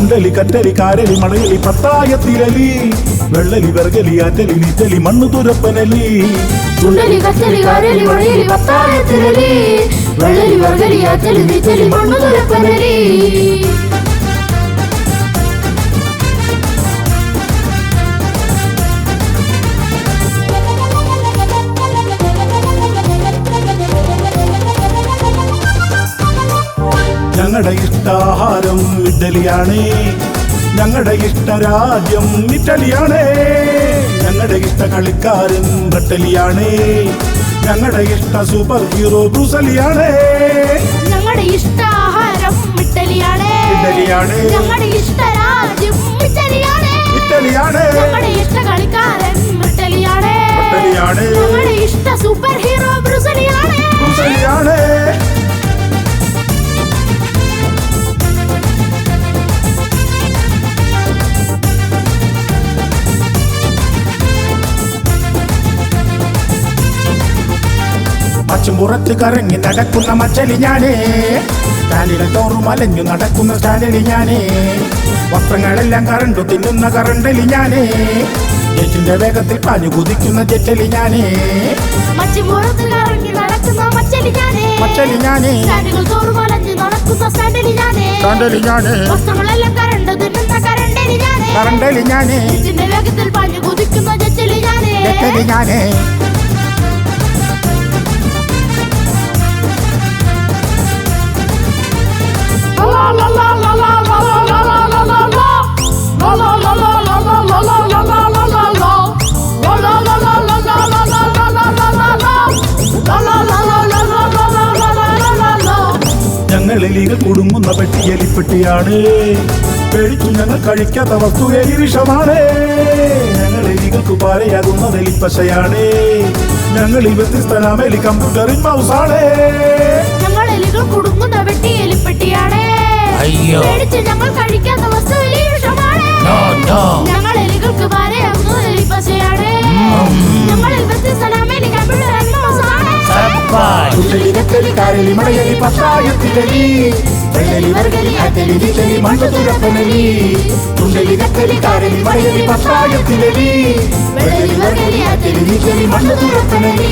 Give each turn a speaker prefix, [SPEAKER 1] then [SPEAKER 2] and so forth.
[SPEAKER 1] ചുണ്ടലി കറ്റലി കാരലി മണയലി പത്തായത്തിരലി വെള്ളലി വെർഗലി ആറ്റലി നീറ്റലി മണ്ണു തുരപ്പനലി
[SPEAKER 2] ചുണ്ടലി കറ്റലി കാരലി മണയലി പത്തായത്തിരലി വെള്ളലി വെർഗലി ആറ്റലി നീറ്റലി മണ്ണു തുരപ്പനലി
[SPEAKER 1] ഞങ്ങളുടെ ഇഷ്ടാഹാരം ഇഡ്ഡലിയാണേ ഞങ്ങളുടെ ഇഷ്ടരാജ്യം ഇറ്റലിയാണേ ഞങ്ങളുടെ ഇഷ്ട കളിക്കാരൻ ബ്രട്ടലിയാണേ ഞങ്ങളുടെ ഇഷ്ട സൂപ്പർ ഹീറോ ബ്രൂസലിയാണേ
[SPEAKER 2] ഞങ്ങളുടെ ഇഷ്ടാഹാരം ഇറ്റലിയാണേ ഞങ്ങളുടെ ഇഷ്ടരാജ്യം ഇറ്റലിയാണേ ഞങ്ങളുടെ ഇഷ്ട കളിക്കാരൻ ബ്രട്ടലിയാണേ ഞങ്ങളുടെ ഇഷ്ട സൂപ്പർ ഹീറോ ബ്രൂസലിയാണേ
[SPEAKER 1] മച്ചുംപുറത്ത് കറങ്ങി നടക്കുന്ന മച്ചലി ഞാനേ സ്റ്റാൻഡിലെ തോറും അലഞ്ഞു നടക്കുന്ന സ്റ്റാൻഡലി ഞാനേ വസ്ത്രങ്ങളെല്ലാം കറണ്ടു തിന്നുന്ന കറണ്ടലി ഞാനേ ജെറ്റിന്റെ വേഗത്തിൽ പാഞ്ഞു കുതിക്കുന്ന ജെറ്റലി ഞാനേ
[SPEAKER 2] മച്ചുംപുറത്ത് കറങ്ങി നടക്കുന്ന മച്ചലി ഞാനേ സ്റ്റാൻഡുകൾ തോറും അലഞ്ഞു നടക്കുന്ന സ്റ്റാൻഡലി ഞാനേ വസ്ത്രങ്ങളെല്ലാം കറണ്ടു തിന്നുന്ന കറണ്ടലി ഞാനേ ജെറ്റിന്റെ വേഗത്തിൽ പാഞ്ഞു കുതിക്കുന്ന ജെറ്റലി ഞാനേ
[SPEAKER 1] ഞങ്ങളെലികൾ കുടുങ്ങുന്ന പെട്ടിയലിപ്പെട്ടിയാണ് പേടിച്ചു ഞങ്ങൾ കഴിക്കാത്ത വസ്തു എലിവിഷമാണ് ഞങ്ങളെലികൾക്ക് പാരയാകുന്നത് എലിപ്പശയാണ് ഞങ്ങളിൽ വ്യത്യസ്തനാമേലി കമ്പ്യൂട്ടറിൻ മൗസാണ്
[SPEAKER 2] ഞങ്ങളെലികൾ കുടുങ്ങുന്ന പെട്ടിയലിപ്പെട്ടിയാണ് പേടിച്ചു ഞങ്ങൾ കഴിക്കാത്ത വസ്തു എലിവിഷമാണ് ഞങ്ങളെലികൾക്ക് പാരയാകുന്നത് എലിപ്പശയാണ് ഞങ്ങളിൽ വ്യത്യസ്തനാമേലി കമ്പ്യൂട്ടറിൻ മൗസാണ്
[SPEAKER 1] ചുണ്ടലി കറ്റലി കാരലി മണയലി പത്തായത്തിരലി വെള്ളലി വെർഗലി ആറ്റലി നീറ്റലി മണ്ണു തുരപ്പനലി ചുണ്ടലി കറ്റലി കാരലി മണയലി പത്തായത്തിരലി വെള്ളലി വെർഗലി ആറ്റലി നീറ്റലി മണ്ണു തുരപ്പനലി